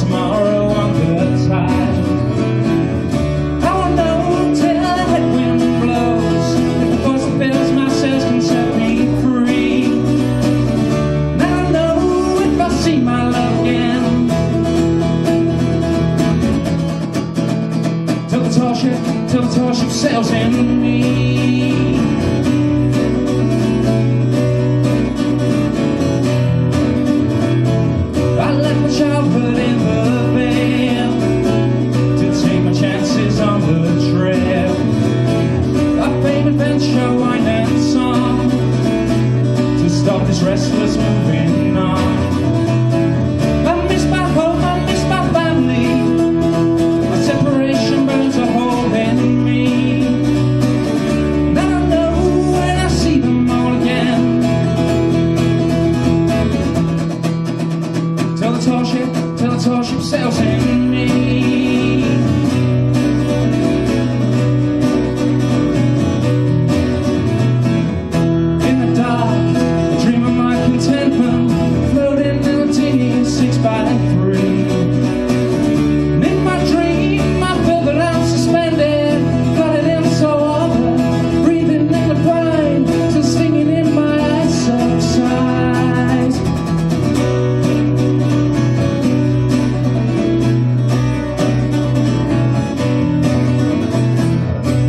tomorrow on the tide. I won't know till the headwind blows, if the force that fills my sails can set me free. Now I know if I see my love again, till the tall ship sails in me. I left my childhood in the veil to take my chances on the trail of fame, adventure, wine and song, to stop this restless moving on. I miss my home, I miss my family, my separation burns a hole in me. Now I know when I see them all again, till the tall ship sails in me. In the dark, I dream of my contentment, floating melody in 6x3. And in my dream, I feel that I'm suspended, floated in so over, breathing in the brine, till stinging in my eyes subsides.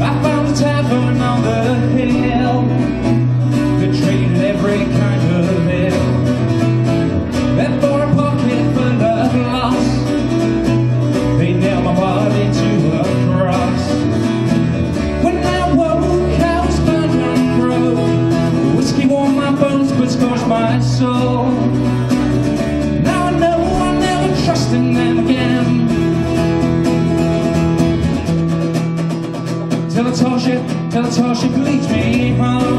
I found a tavern on the hill that traded every kind of ill. Then for a pocket full of loss, they nailed my body to a cross. When I woke, I was burned and broke. Whiskey warmed my bones but scorched my soul. Now I know I'll never trust in them again, till the tall ship leads me home.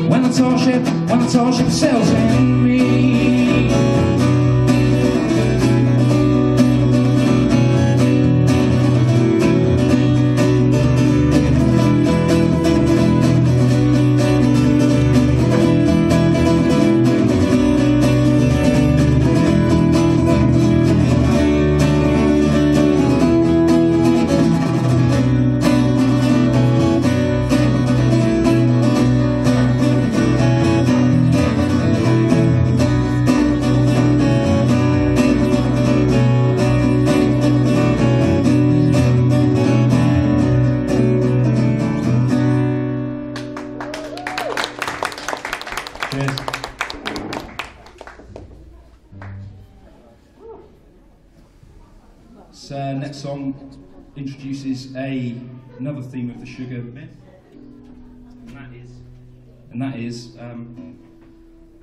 When the tall ship sails in me. Next song introduces another theme of the sugar myth, and that is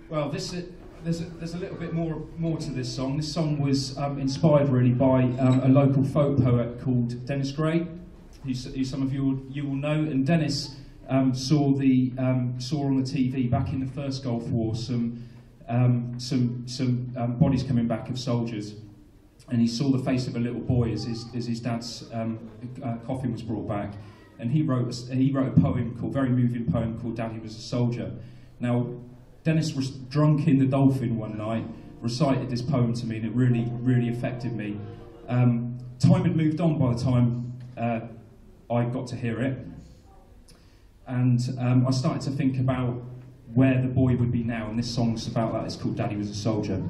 well, there's a little bit more to this song. This song was inspired really by a local folk poet called Dennis Gray, who some of you will know. And Dennis saw on the TV back in the first Gulf War some bodies coming back of soldiers. And he saw the face of a little boy as his dad's coffin was brought back, and he wrote a poem very moving poem called "Daddy Was a Soldier." Now, Dennis was drunk in the Dolphin one night, recited this poem to me, and it really affected me. Time had moved on by the time I got to hear it, and I started to think about where the boy would be now, and this song's about that. It's called "Daddy Was a Soldier."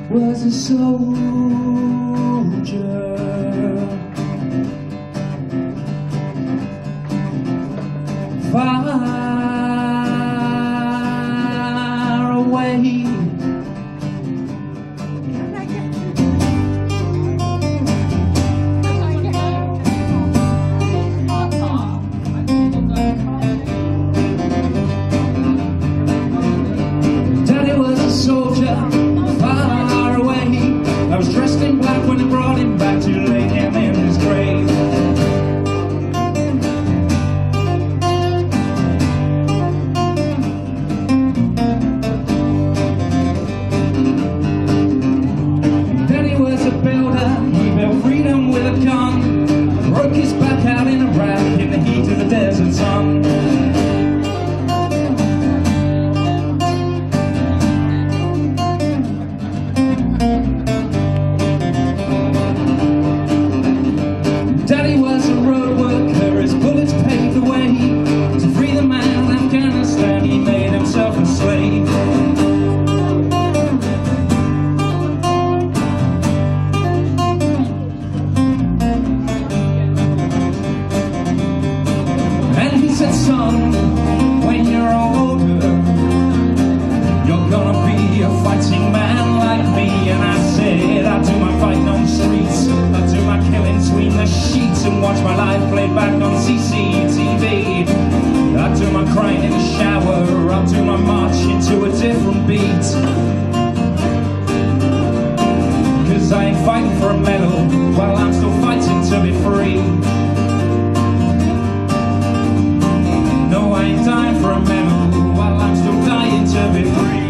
Was a soldier, far away. Daddy was a soldier, far away. I was dressed in black when they brought him back to lay him in his grave. Daddy was a builder, he built freedom with a gun, broke his back out in Iraq in the heat of the desert sun. Daddy was a road worker, his bullets paved the way to free the man in Afghanistan, he made himself a slave. And he said, son, when you're older, you're gonna be a fighting man like me. And I said, I do my fighting on the streets, I do my killing between the sheets, and watch my life played back on CCTV. I do my crying in the shower, I'll do my march into a different beat. Cause I ain't fighting for a medal, while I'm still fighting to be free. No, I ain't dying for a medal, while I'm still dying to be free.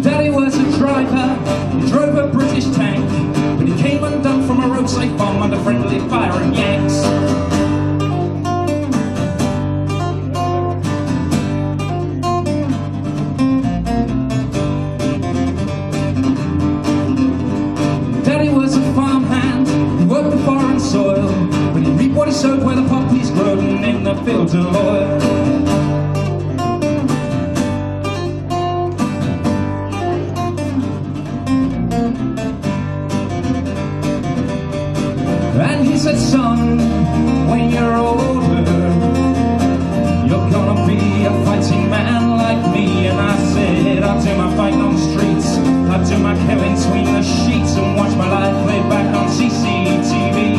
Daddy was a driver, he drove a British tank, but he came undone from a roadside bomb under friendly fire and Yanks. Daddy was a farmhand, he worked the foreign soil, but he reaped what he sowed where the poppies grown in the fields of oil. And he said, son, when you're older, you're gonna be a fighting man like me. And I said, I'll do my fighting on the streets, I'll do my killing between the sheets, and watch my life played back on CCTV.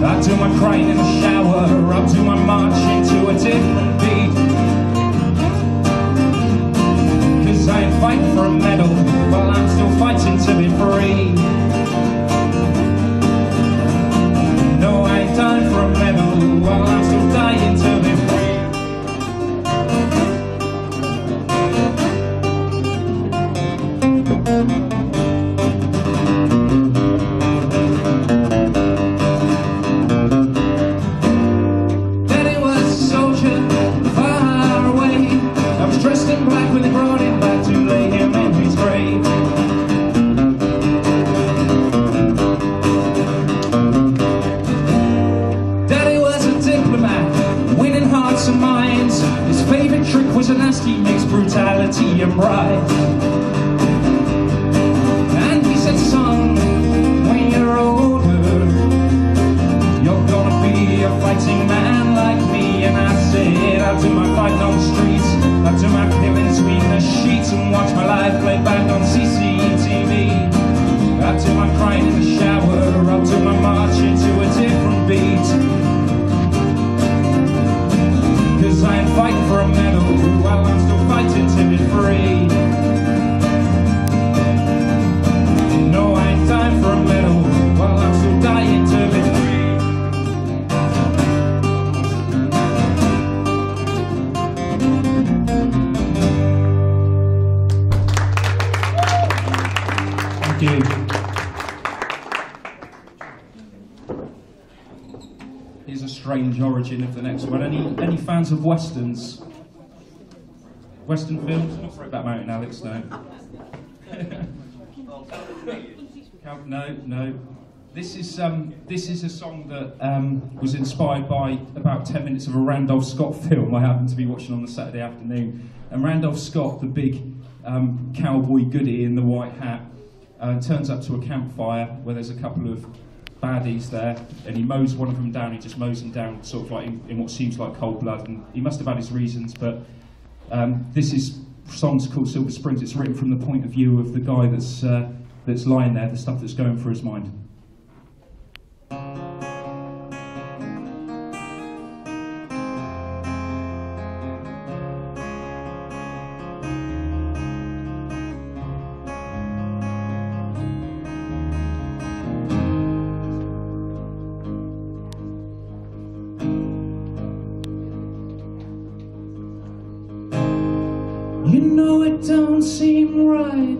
I'll do my crying in the shower, I'll do my march into a you. Here's a strange origin of the next one. Any fans of westerns? Western films? Not Brokeback Mountain, Alex, no. No. This is a song that was inspired by about 10 minutes of a Randolph Scott film I happened to be watching on the Saturday afternoon. And Randolph Scott, the big cowboy goodie in the white hat, turns up to a campfire where there's a couple of baddies there, and he mows one of them down. He just mows them down sort of like in what seems like cold blood, and he must have had his reasons, but this song's called Silver Springs. It's written from the point of view of the guy that's lying there, the stuff that's going through his mind. You know it don't seem right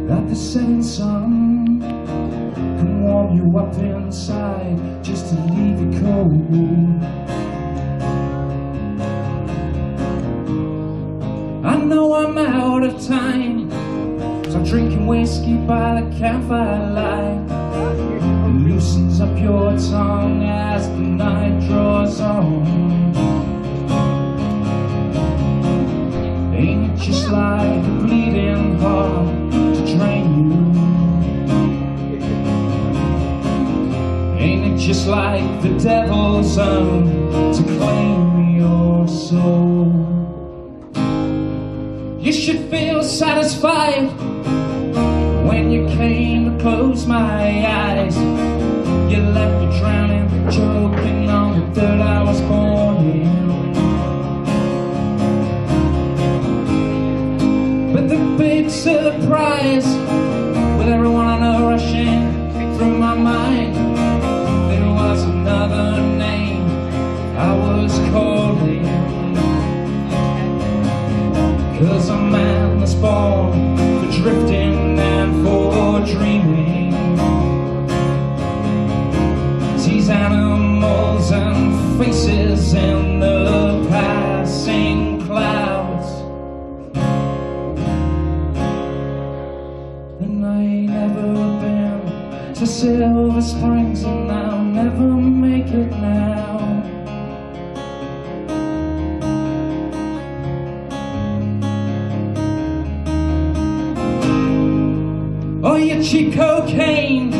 that the setting sun can warm you up inside just to leave you cold. I know I'm out of time, so I'm drinking whiskey by the campfire light. It loosens up your tongue as the night draws on. Ain't it just like a bleeding heart to drain you? Ain't it just like the devil's own to claim your soul? You should feel satisfied when you came to close my eyes. You left me drowning, choking on the dirt I was born in. But the big surprise, with everyone I know rushing through my mind, there was another name I was calling. 'Cause a man was born for drifting and for dreaming, sees animals and faces in the passing clouds. And I ain't never been to Silver Springs, and I'll never make it now. Oh, you cheap cocaine,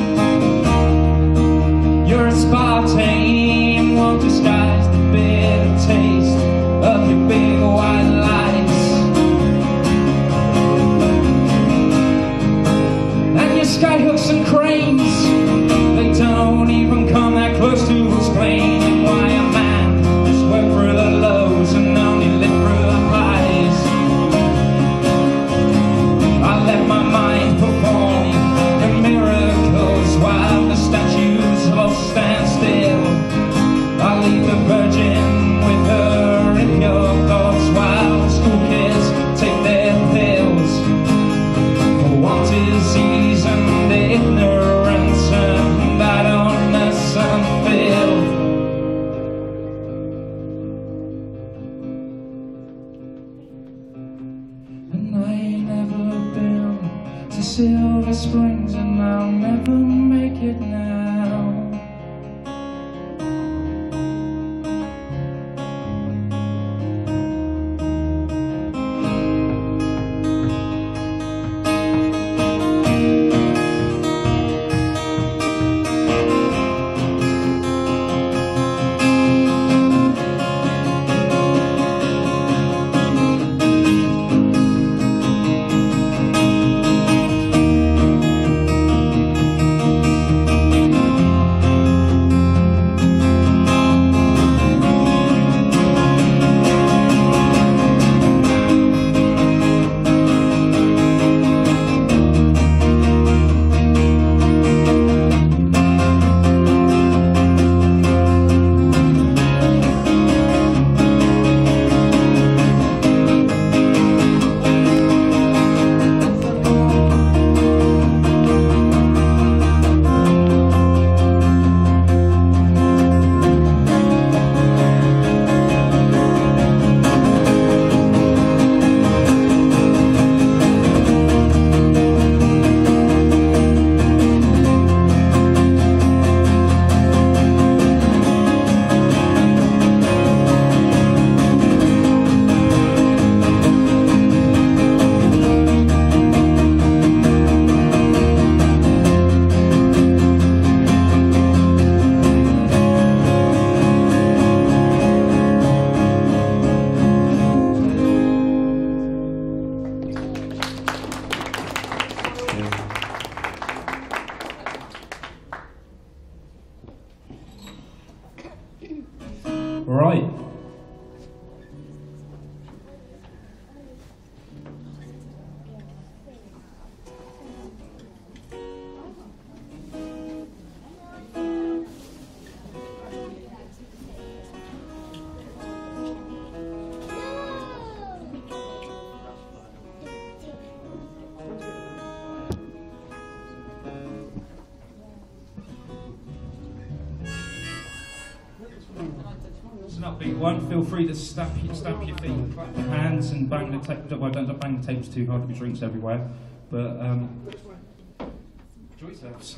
you're a Spartan, won't disguise the bitter taste of your big white lies. And your skyhooks and cranes, they don't even come that close to explaining why a man just worked through the lows and only lived through the highs. I let my mind perform the miracles while the statues lost stand still. I leave the Virgin with her in your thoughts while the school kids take their pills for one disease and ignorance and idleness and filth. And I ain't never been to Silver Springs, and I'll never make it now. upbeat one. Feel free to stamp your feet, clap your hands, and bang the tape. Well, don't bang the tables too hard. There'll be drinks everywhere. But enjoy yourselves.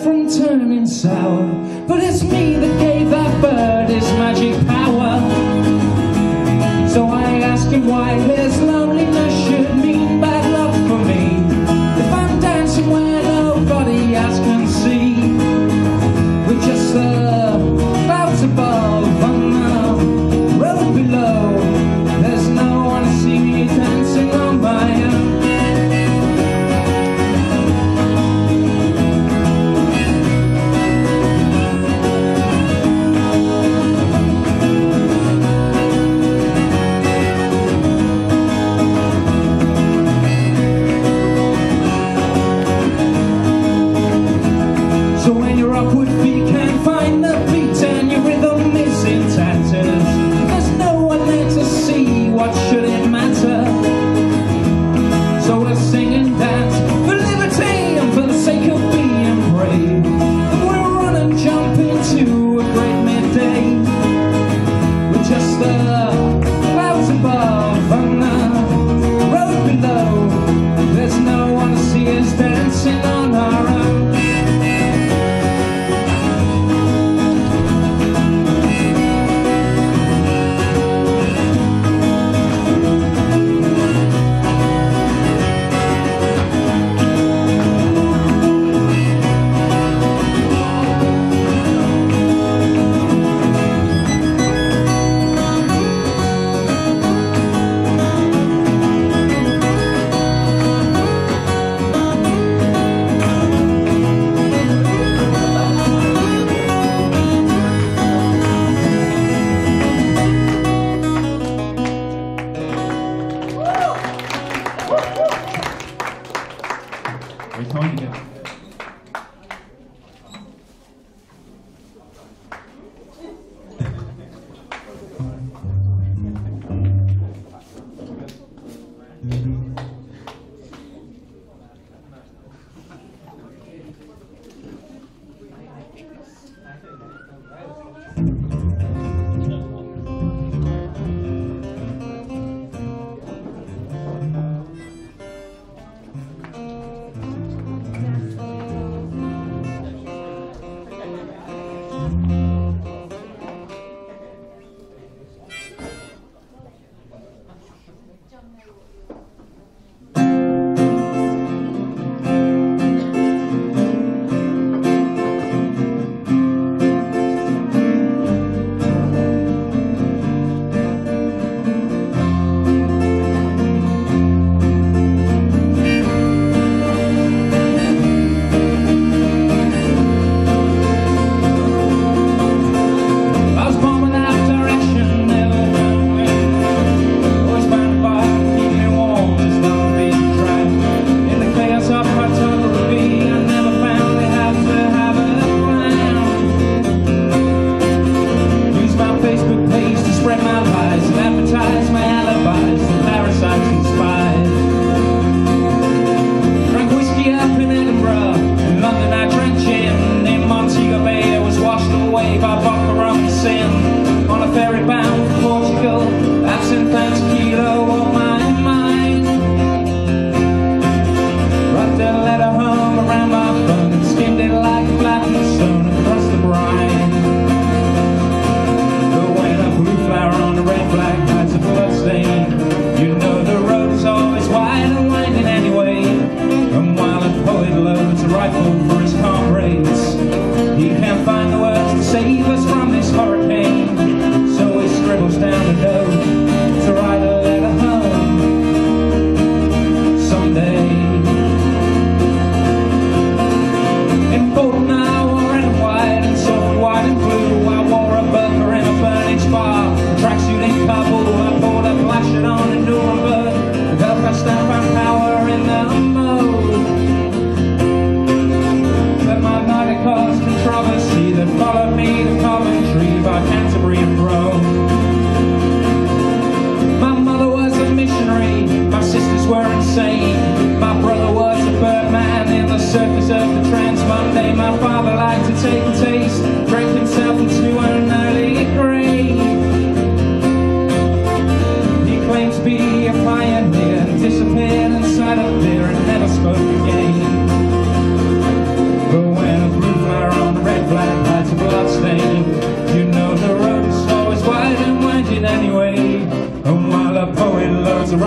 From turning sour, but it's me that gave that bird his magic power. So I ask him why his loneliness should mean bad luck for me. If I'm dancing where nobody else can see, with just the clouds above and the road below, there's no one to see me dancing on my own.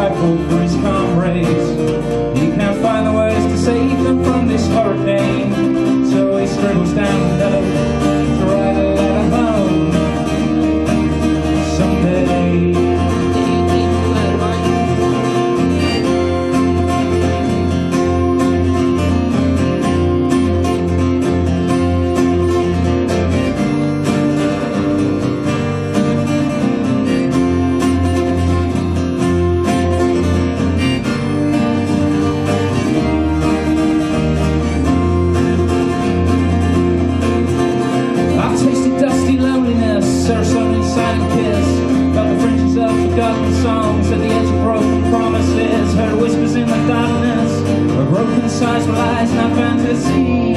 rifle for his comrades. He can't find the words to save them from this hurricane, so he scribbles down a note to write a letter home someday. Songs at the edge of broken promises, heard whispers in the darkness of broken sighs, lies, not fantasy.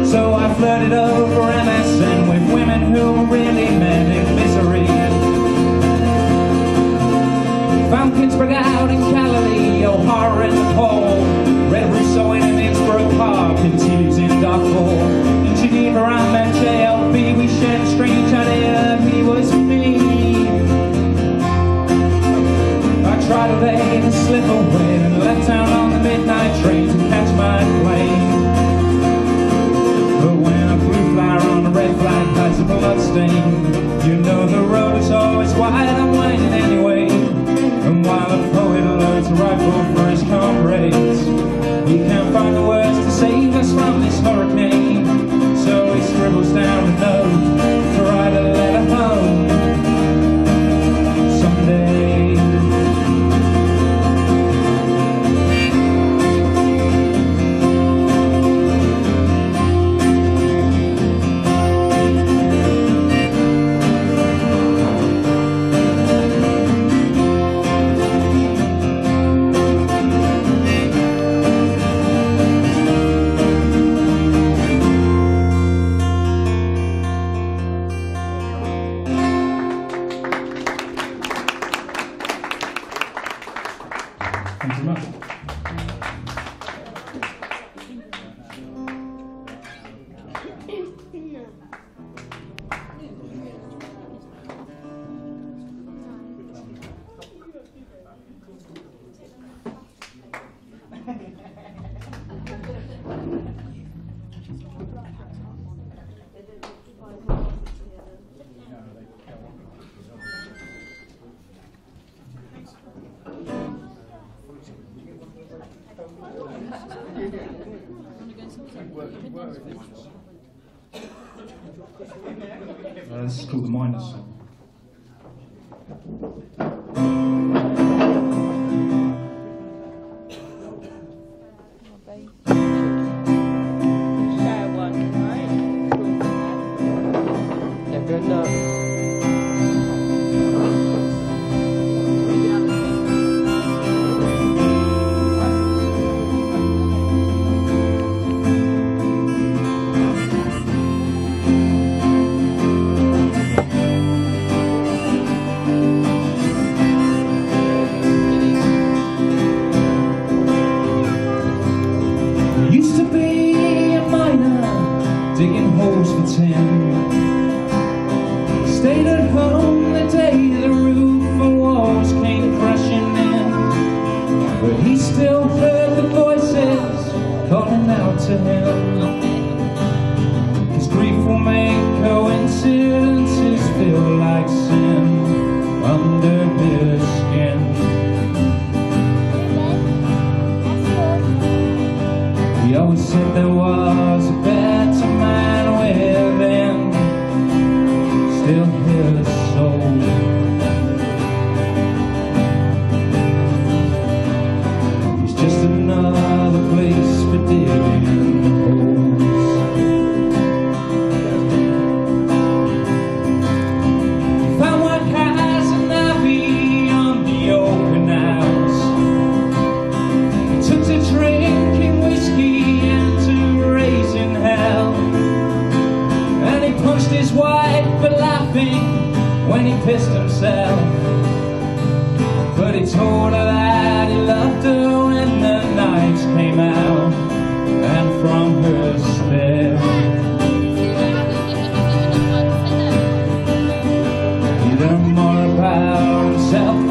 So I flirted over MSN with women who really meant in misery. Found Pittsburgh out in Galilee, O'Hara in Nepal, read Rousseau in an Innsbruck Park, and Toulouse in Darfur. In Geneva I met JLB, we shared a strange idea, he was me. Tried to beg and slip away and left town on the midnight train to catch my plane. But when a blue flyer on a red flag hides a blood stain, you know the road is always wide, I'm waiting anyway. And while a poet loads a rifle for his comrades, he can't find the words to save us from this hurricane, so he scribbles down a note to write a letter home someday. Thank you very much. This is called the Miners Song. Digging holes for tin. Stayed at home the day the roof and walls came crashing in, but he still heard the voices calling out to him. His grief will make coincidences feel like sin under his skin. He always said there was a better man within, still his soul. He's just another place for digging holes. He found White House and Abbey on the old canals. He took to drinking whiskey his wife for laughing when he pissed himself, but he told her that he loved her when the knives came out and from her stare. He learned more about himself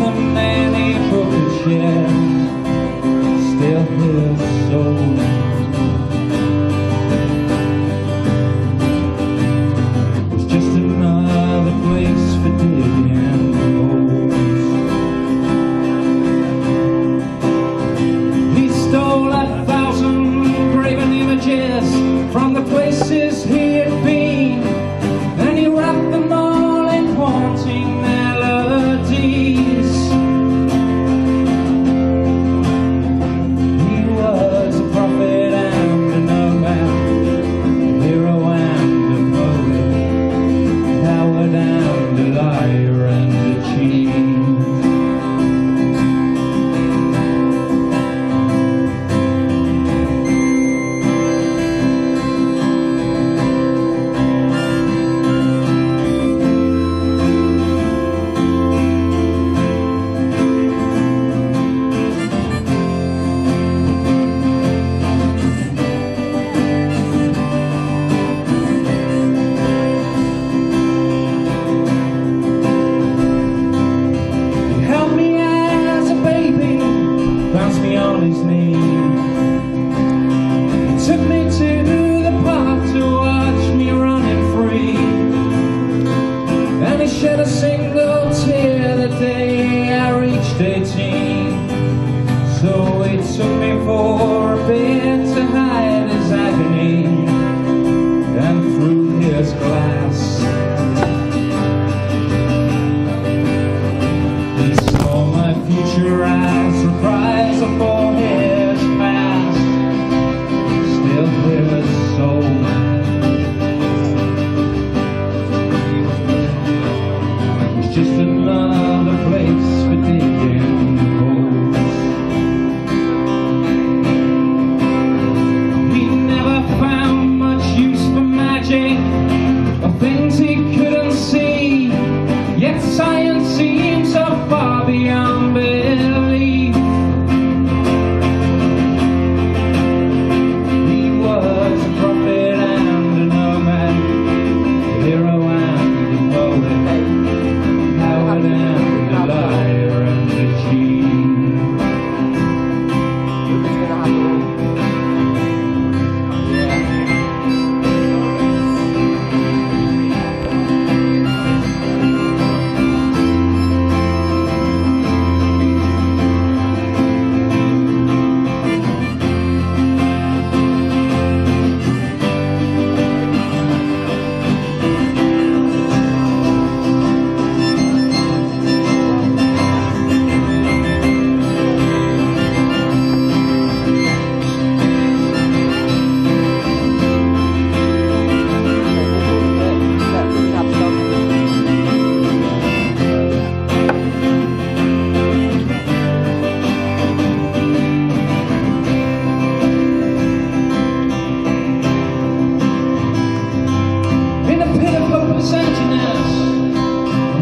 just another place for digging holes. He never found much use for magic or things he couldn't see, yet science seems so far beyond belief. He was a prophet and a nomad, a hero and a poet, coward and a liar and a cheat.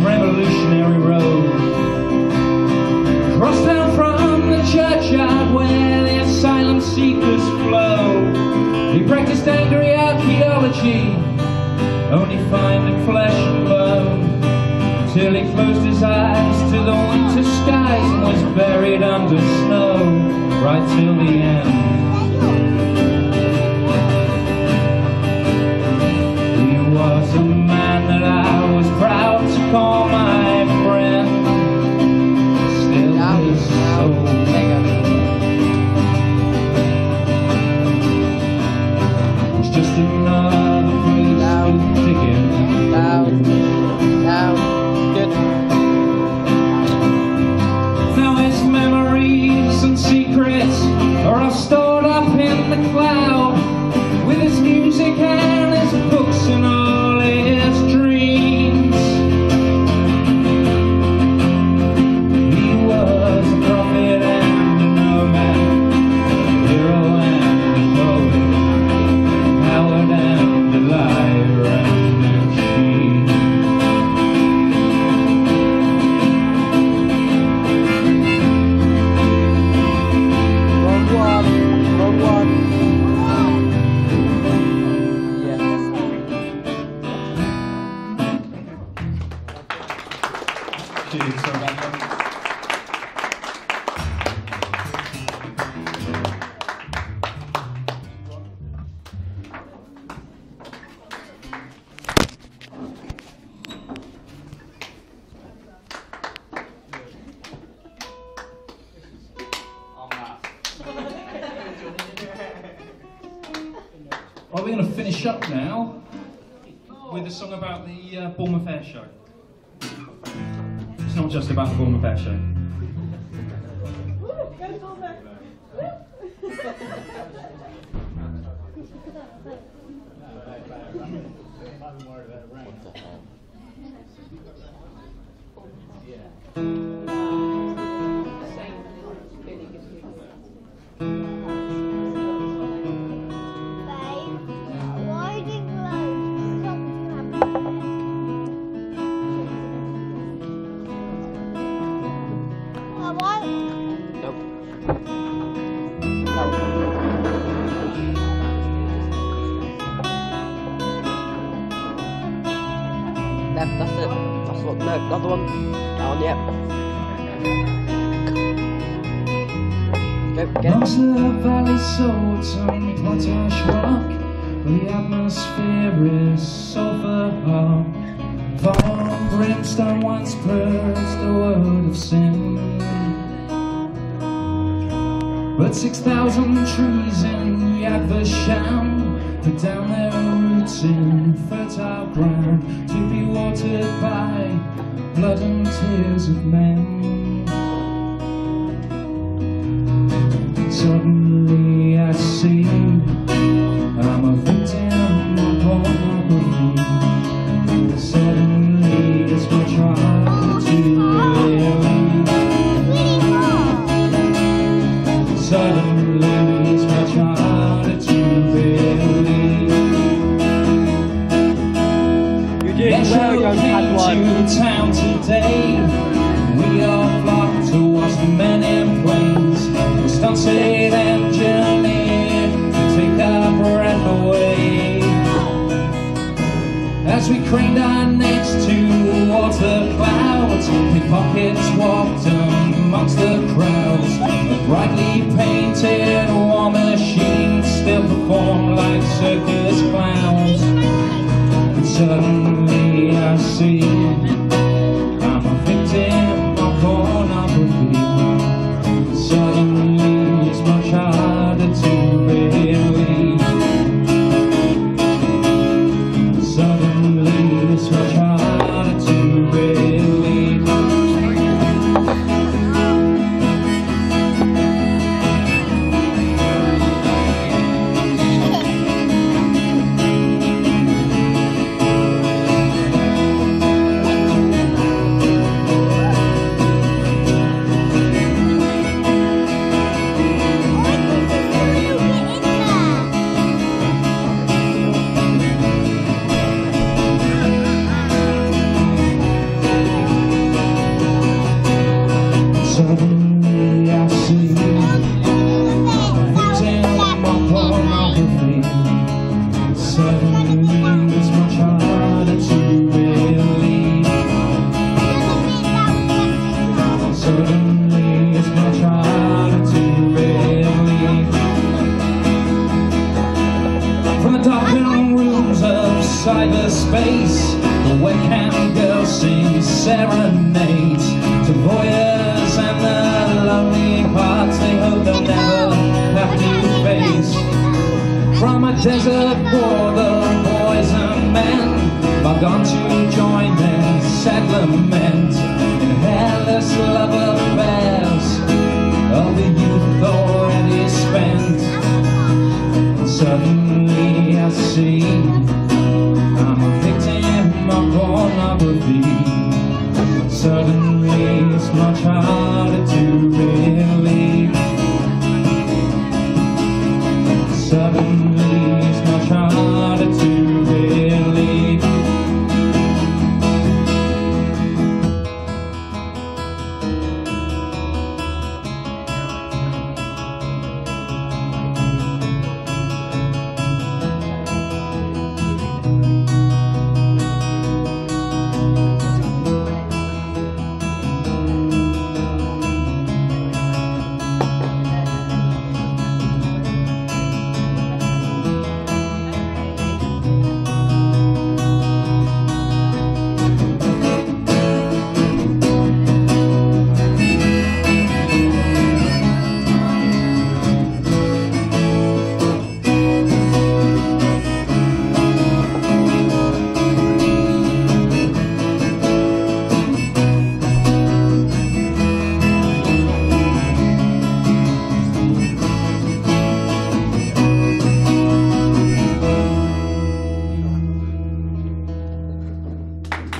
Revolutionary road, cross down from the churchyard where the asylum seekers flow. He practiced angry archaeology, only finding flesh and bone, till he closed his eyes to the winter skies and was buried under snow right till the end. He was a man that I was proud to call my friend. Still his soul was just another place to dig in. Now his memories and secrets are all stored up in the cloud, with his music and his books and all his dreams. He was a prophet and a nomad, a hero and a poet, coward and a liar and a cheat. Wrong one. Right, we're going to finish up now with a song about the Bournemouth Air Show. It's not just about the Bournemouth Air Show. Left, that's it. That's what, no, the other one. That one, yep. Go, get Amongst the valley salts and potash rock, the atmosphere is sulphur hot. Fire and brimstone once purged the world of sin, but 6,000 trees in Yad Vashem put down their roots in fertile ground to be watered by blood and tears of men. Suddenly I see I'm a victim of pornography. Suddenly it's my trial. to town today. We all flock to watch the men in planes, the stunted engineer to take our breath away. As we craned our necks towards the clouds, pickpockets walked amongst the crowds. The brightly painted war machines still perform like circus clowns. And suddenly I see I'm a victim of pornography. Suddenly it's much harder to believe. Suddenly it's much harder to believe. Suddenly I see a victim of pornography. Suddenly it's much harder to believe. Suddenly it's much harder to believe. From the darkened rooms of cyberspace, the webcam girl sings serenades to voyeurs and the lonely parts they hope they'll never have to face. From a desert war, the boys and men are gone to join their sad lament in hairless love affairs of the youth already spent. And suddenly I see I'm a victim of pornography. Suddenly it's much harder to believe. Suddenly it's much harder to believe.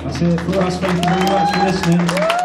That's it for us. Thank you very much for listening.